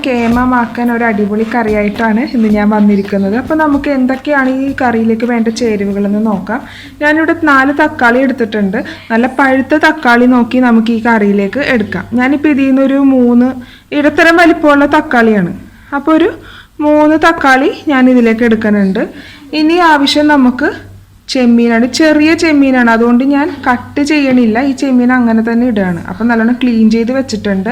കേമമാക്കാൻ ഒരു അടിപൊളി കറിയായിട്ടാണ് ഇന്ന് ഞാൻ വന്നിരിക്കുന്നത്. അപ്പോൾ നമുക്ക് എന്തൊക്കെയാണ് ഈ കറിയിലേക്ക് വേണ്ട ചേരുവകളെന്ന് നോക്കാം. ഞാനിവിടെ 4 തക്കാളി എടുത്തിട്ടുണ്ട്. നല്ല പഴുത്ത തക്കാളി നോക്കി നമുക്ക് ഈ കറിയിലേക്ക് എടുക്കാം. ഞാനിപ്പോൾ ഇതിൽ നിന്നൊരു 3 ഇടത്തരം വലിപ്പമുള്ള തക്കാളിയാണ്. അപ്പോൾ ഒരു 3 തക്കാളി ഞാൻ ഇതിലേക്ക് എടുക്കുന്നുണ്ട്. ഇനി ആവശ്യം നമുക്ക് ചെമ്മീനാണ്. ചെറിയ ചെമ്മീനാണ്, അതുകൊണ്ട് ഞാൻ കട്ട് ചെയ്യണില്ല. ഈ ചെമ്മീൻ അങ്ങനെ തന്നെ ഇടുകയാണ്. അപ്പം നല്ലോണം ക്ലീൻ ചെയ്ത് വെച്ചിട്ടുണ്ട്.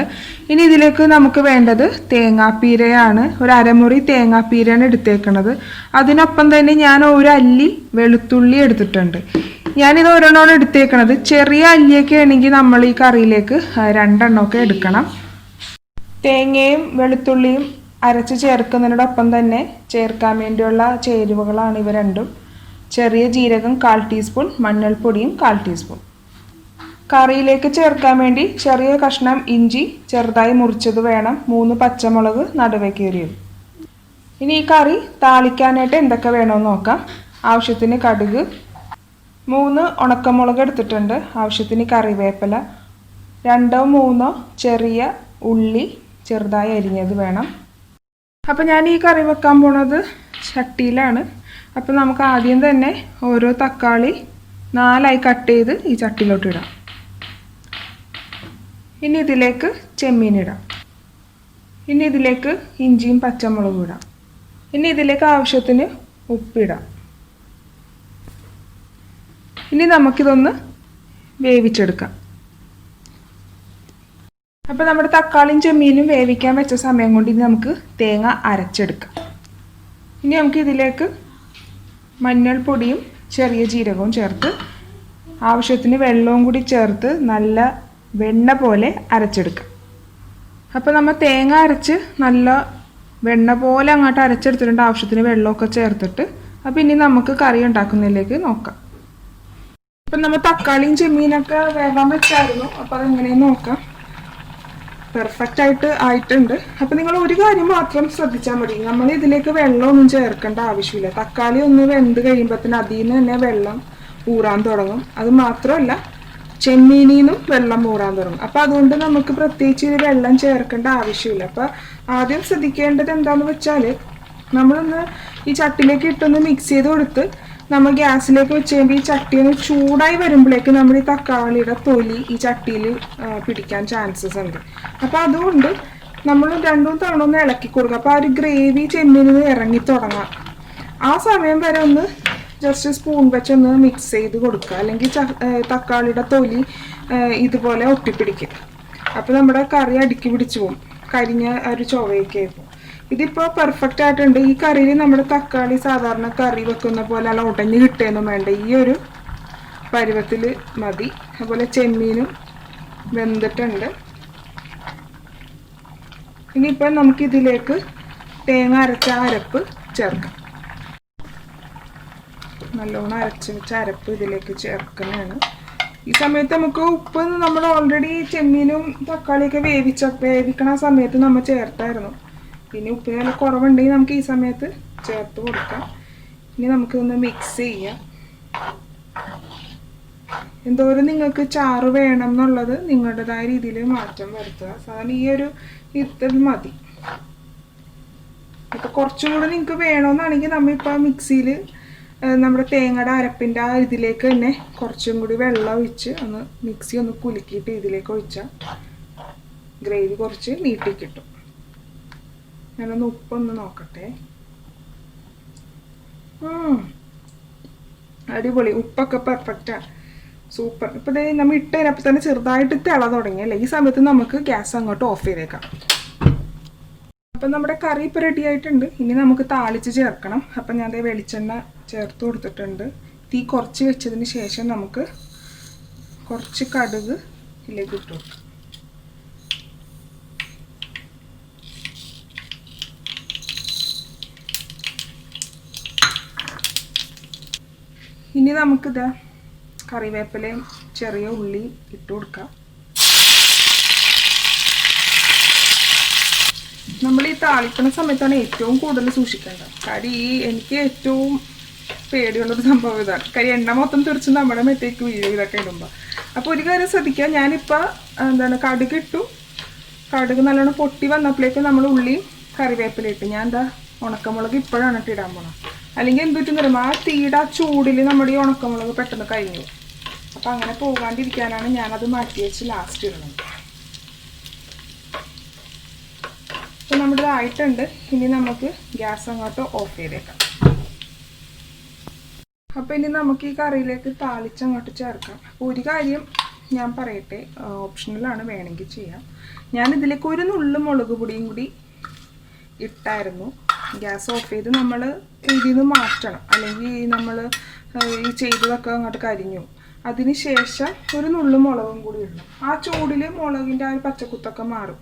ഇനി ഇതിലേക്ക് നമുക്ക് വേണ്ടത് തേങ്ങാപ്പീരയാണ്. ഒരു അരമുറി തേങ്ങാപ്പീരയാണ് എടുത്തേക്കണത്. അതിനൊപ്പം തന്നെ ഞാൻ ഒരു അല്ലി വെളുത്തുള്ളി എടുത്തിട്ടുണ്ട്. ഞാനിത് ഒരെണ്ണമാണ് എടുത്തേക്കണത്. ചെറിയ അല്ലിയൊക്കെ ആണെങ്കിൽ നമ്മൾ ഈ കറിയിലേക്ക് 2 എണ്ണമൊക്കെ എടുക്കണം. തേങ്ങയും വെളുത്തുള്ളിയും അരച്ച് ചേർക്കുന്നതിനോടൊപ്പം തന്നെ ചേർക്കാൻ വേണ്ടിയുള്ള ചേരുവകളാണ് ഇവ രണ്ടും. ചെറിയ ജീരകം 1/4 ടീസ്പൂൺ, മഞ്ഞൾപ്പൊടിയും 1/4 ടീസ്പൂൺ. കറിയിലേക്ക് ചേർക്കാൻ വേണ്ടി ചെറിയ കഷ്ണം ഇഞ്ചി ചെറുതായി മുറിച്ചത് വേണം. 3 പച്ചമുളക് നടുവേ കീറിയത്. ഇനി ഈ കറി താളിക്കാനായിട്ട് എന്തൊക്കെ വേണമെന്ന് നോക്കാം. ആവശ്യത്തിന് കടുക്, 3 ഉണക്കമുളക് എടുത്തിട്ടുണ്ട്. ആവശ്യത്തിന് കറിവേപ്പില, 2-3 ചെറിയ ഉള്ളി ചെറുതായി അരിഞ്ഞത് വേണം. അപ്പോൾ ഞാൻ ഈ കറി വെക്കാൻ പോണത് ചട്ടിയിലാണ്. അപ്പോൾ നമുക്ക് ആദ്യം തന്നെ ഓരോ തക്കാളി 4ആയി കട്ട് ചെയ്ത് ഈ ചട്ടിയിലോട്ട് ഇടാം. ഇനി ഇതിലേക്ക് ചെമ്മീൻ ഇടാം. ഇനി ഇതിലേക്ക് ഇഞ്ചിയും പച്ചമുളകും ഇടാം. ഇനി ഇതിലേക്ക് ആവശ്യത്തിന് ഉപ്പിടാം. ഇനി നമുക്കിതൊന്ന് വേവിച്ചെടുക്കാം. അപ്പോൾ നമ്മുടെ തക്കാളിയും ചെമ്മീനും വേവിക്കാൻ വെച്ച സമയം കൊണ്ട് ഇനി നമുക്ക് തേങ്ങ അരച്ചെടുക്കാം. ഇനി നമുക്ക് ഇതിലേക്ക് മഞ്ഞൾപ്പൊടിയും ചെറിയ ജീരകവും ചേർത്ത് ആവശ്യത്തിന് വെള്ളവും കൂടി ചേർത്ത് നല്ല വെണ്ണ പോലെ അരച്ചെടുക്കാം. അപ്പോൾ നമ്മൾ തേങ്ങ അരച്ച് നല്ല വെണ്ണ പോലെ അങ്ങോട്ട് അരച്ചെടുത്തിട്ടുണ്ട്. ആവശ്യത്തിന് വെള്ളമൊക്കെ ചേർത്തിട്ട് അപ്പോൾ ഇനി നമുക്ക് കറി ഉണ്ടാക്കുന്നതിലേക്ക് നോക്കാം. അപ്പം നമ്മൾ തക്കാളിയും ചെമ്മീനൊക്കെ വേഗം വെച്ചായിരുന്നു. അപ്പോൾ അതെങ്ങനെയെന്ന് നോക്കാം. പെർഫെക്റ്റ് ആയിട്ടുണ്ട്. അപ്പം നിങ്ങൾ ഒരു കാര്യം മാത്രം ശ്രദ്ധിച്ചാൽ മതി. നമ്മൾ ഇതിലേക്ക് വെള്ളമൊന്നും ചേർക്കേണ്ട ആവശ്യമില്ല. തക്കാളി ഒന്ന് വെന്ത് കഴിയുമ്പോഴത്തേന് അതിൽ നിന്ന് തന്നെ വെള്ളം ഊറാൻ തുടങ്ങും. അത് മാത്രമല്ല ചെമ്മീനിൽ നിന്നും വെള്ളം ഊറാൻ തുടങ്ങും. അപ്പം അതുകൊണ്ട് നമുക്ക് പ്രത്യേകിച്ച് ഇത് വെള്ളം ചേർക്കേണ്ട ആവശ്യമില്ല. അപ്പം ആദ്യം ശ്രദ്ധിക്കേണ്ടത് എന്താണെന്ന് വെച്ചാൽ നമ്മളൊന്ന് ഈ ചട്ടിയിലേക്ക് ഇട്ടൊന്ന് മിക്സ് ചെയ്ത് കൊടുത്ത് നമ്മൾ ഗ്യാസിലേക്ക് വെച്ച് കഴിയുമ്പോൾ ഈ ചട്ടി ഒന്ന് ചൂടായി വരുമ്പോഴേക്ക് നമ്മൾ ഈ തക്കാളിയുടെ തൊലി ഈ ചട്ടിയിൽ പിടിക്കാൻ ചാൻസസ് ഉണ്ട്. അപ്പോൾ അതുകൊണ്ട് നമ്മൾ 2 തവണ ഒന്ന് ഇളക്കി കൊടുക്കുക. അപ്പോൾ ആ ഒരു ഗ്രേവി ചെമ്മീനിൽ ഇറങ്ങി തുടങ്ങാം. ആ സമയം വരെ ഒന്ന് ജസ്റ്റ് സ്പൂൺ വെച്ചൊന്ന് മിക്സ് ചെയ്ത് കൊടുക്കുക. അല്ലെങ്കിൽ തക്കാളിയുടെ തൊലി ഇതുപോലെ ഒട്ടിപ്പിടിക്കും. അപ്പോൾ നമ്മുടെ കറി അടുക്കി പിടിച്ചു പോകും. കരിഞ്ഞ ഒരു ചൊവയൊക്കെ ആയിരിക്കും. ഇതിപ്പോൾ പെർഫെക്റ്റ് ആയിട്ടുണ്ട്. ഈ കറിയിൽ നമ്മുടെ തക്കാളി സാധാരണ കറി വെക്കുന്ന പോലെ അല്ല ഉടഞ്ഞ് കിട്ടുകയൊന്നും വേണ്ട. ഈ ഒരു പരുവത്തിൽ മതി. അതുപോലെ ചെമ്മീനും വെന്തിട്ടുണ്ട്. ഇനിയിപ്പോൾ നമുക്കിതിലേക്ക് തേങ്ങ അരച്ച അരപ്പ് ചേർക്കാം. നല്ലോണം അരച്ച് വെച്ച അരപ്പ് ഇതിലേക്ക് ചേർക്കുന്നതാണ്. ഈ സമയത്ത് നമുക്ക് ഉപ്പ് നമ്മൾ ഓൾറെഡി ചെമ്മീനും തക്കാളിയൊക്കെ വേവിക്കണ സമയത്ത് നമ്മൾ ചേർത്തായിരുന്നു. പിന്നെ ഉപ്പിന് നല്ല കുറവുണ്ടെങ്കിൽ നമുക്ക് ഈ സമയത്ത് ചേർത്ത് കൊടുക്കാം. ഇനി നമുക്കിതൊന്ന് മിക്സ് ചെയ്യാം. എന്തോരം നിങ്ങൾക്ക് ചാറ് വേണം എന്നുള്ളത് നിങ്ങളുടേതായ രീതിയിൽ മാറ്റം വരുത്തുക. സാധാരണ ഈ ഒരു ഇതിൽ മതി. അപ്പോൾ കുറച്ചും കൂടെ നിങ്ങൾക്ക് വേണമെന്നാണെങ്കിൽ നമ്മളിപ്പോൾ മിക്സിയിൽ നമ്മുടെ തേങ്ങയുടെ അരപ്പിൻ്റെ ആ ഇതിലേക്ക് തന്നെ കുറച്ചും കൂടി വെള്ളം ഒഴിച്ച് ഒന്ന് മിക്സി ഒന്ന് കുലുക്കിയിട്ട് ഇതിലേക്ക് ഒഴിച്ചാൽ ഗ്രേവി കുറച്ച് നീട്ടി കിട്ടും. ഞാനൊന്ന് ഉപ്പൊന്ന് നോക്കട്ടെ. അടിപൊളി, ഉപ്പൊക്കെ പെർഫെക്റ്റാണ്, സൂപ്പർ. ഇപ്പോൾ ഇതേ നമ്മൾ ഇട്ട് കഴിഞ്ഞപ്പോൾ തന്നെ ചെറുതായിട്ട് തിള തുടങ്ങി അല്ലേ. ഈ സമയത്ത് നമുക്ക് ഗ്യാസ് അങ്ങോട്ട് ഓഫ് ചെയ്തേക്കാം. അപ്പം നമ്മുടെ കറി ഇപ്പോൾ റെഡി ആയിട്ടുണ്ട്. ഇനി നമുക്ക് താളിച്ച് ചേർക്കണം. അപ്പം ഞാൻ അതേ വെളിച്ചെണ്ണ ചേർത്ത് കൊടുത്തിട്ടുണ്ട്. തീ കുറച്ച് വെച്ചതിന് ശേഷം നമുക്ക് കുറച്ച് കടുക് ഇതിലേക്ക് ഇട്ട് കൊടുക്കാം. ഇനി നമുക്കിത് കറിവേപ്പിലയും ചെറിയ ഉള്ളി ഇട്ട് കൊടുക്കാം. നമ്മൾ ഈ താളിക്കുന്ന സമയത്താണ് ഏറ്റവും കൂടുതൽ സൂക്ഷിക്കേണ്ടത്. കാര്യം എനിക്ക് ഏറ്റവും പേടിയുള്ളൊരു സംഭവം ഇതാണ്. കാര്യം എണ്ണ മൊത്തം തെറിച്ച് നമ്മുടെ മെത്തേക്ക് വീഴും ഇതൊക്കെ ഇടുമ്പോൾ. അപ്പോൾ ഒരു കാര്യം ശ്രദ്ധിക്കുക. ഞാനിപ്പോൾ കടുക് ഇട്ടു, കടുക് നല്ലോണം പൊട്ടി വന്നപ്പോഴേക്ക് നമ്മൾ ഉള്ളിയും കറിവേപ്പിലിട്ട്. ഞാൻ എന്താ ഉണക്കമുളക് ഇപ്പോഴാണ് ഇടാൻ പോണം. അല്ലെങ്കിൽ എന്തുറ്റും തരും ആ തീയുടെ ആ ചൂടിൽ നമ്മുടെ ഈ ഉണക്കമുളക് പെട്ടെന്ന് കഴിഞ്ഞു. അപ്പം അങ്ങനെ പോകാണ്ടിരിക്കാനാണ് ഞാനത് മാറ്റി വെച്ച് ലാസ്റ്റ് ഇടുന്നത്. അപ്പോൾ നമ്മുടെ ആയിട്ടുണ്ട്. ഇനി നമുക്ക് ഗ്യാസ് അങ്ങോട്ട് ഓഫ് ചെയ്തേക്കാം. അപ്പോൾ ഇനി നമുക്ക് ഈ കറിയിലേക്ക് താളിച്ചങ്ങോട്ട് ചേർക്കാം. അപ്പോൾ ഒരു കാര്യം ഞാൻ പറയട്ടെ, ഓപ്ഷണലാണ്, വേണമെങ്കിൽ ചെയ്യാം. ഞാനിതിലേക്ക് ഒരു നുള്ളു മുളക് പൊടിയും കൂടി ഇട്ടായിരുന്നു. ഗ്യാസ് ഓഫ് ചെയ്ത് നമ്മൾ ഇതിൽ നിന്ന് മാറ്റണം, അല്ലെങ്കിൽ നമ്മൾ ഈ ചെയ്തതൊക്കെ അങ്ങോട്ട് കരിഞ്ഞു. അതിന് ശേഷം ഒരു നുള്ളു മുളകും കൂടി ഇടണം. ആ ചൂടിൽ മുളകിൻ്റെ ആ ഒരു പച്ചക്കുത്തൊക്കെ മാറും.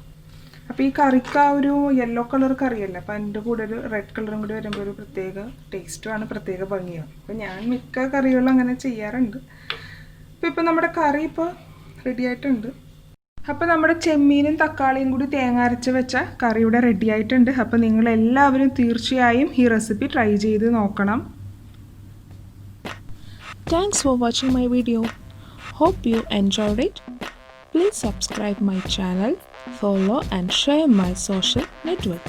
അപ്പോൾ ഈ കറിക്ക് ആ ഒരു യെല്ലോ കളർ കറിയല്ല, അപ്പോൾ അതിൻ്റെ കൂടെ ഒരു റെഡ് കളറും കൂടി വരുമ്പോൾ ഒരു പ്രത്യേക ടേസ്റ്റുമാണ്, പ്രത്യേക ഭംഗിയാണ്. അപ്പോൾ ഞാൻ മിക്ക കറികളും അങ്ങനെ ചെയ്യാറുണ്ട്. അപ്പോൾ ഇപ്പോൾ നമ്മുടെ കറി ഇപ്പോൾ റെഡി ആയിട്ടുണ്ട്. അപ്പോൾ നമ്മുടെ ചെമ്മീനും തക്കാളിയും കൂടി തേങ്ങ അരച്ച് വെച്ച കറി ഇവിടെ റെഡി ആയിട്ടുണ്ട്. അപ്പോൾ നിങ്ങളെല്ലാവരും തീർച്ചയായും ഈ റെസിപ്പി ട്രൈ ചെയ്ത് നോക്കണം. Thanks for watching my video. Hope you enjoyed it. Please subscribe my channel, follow and share my social network.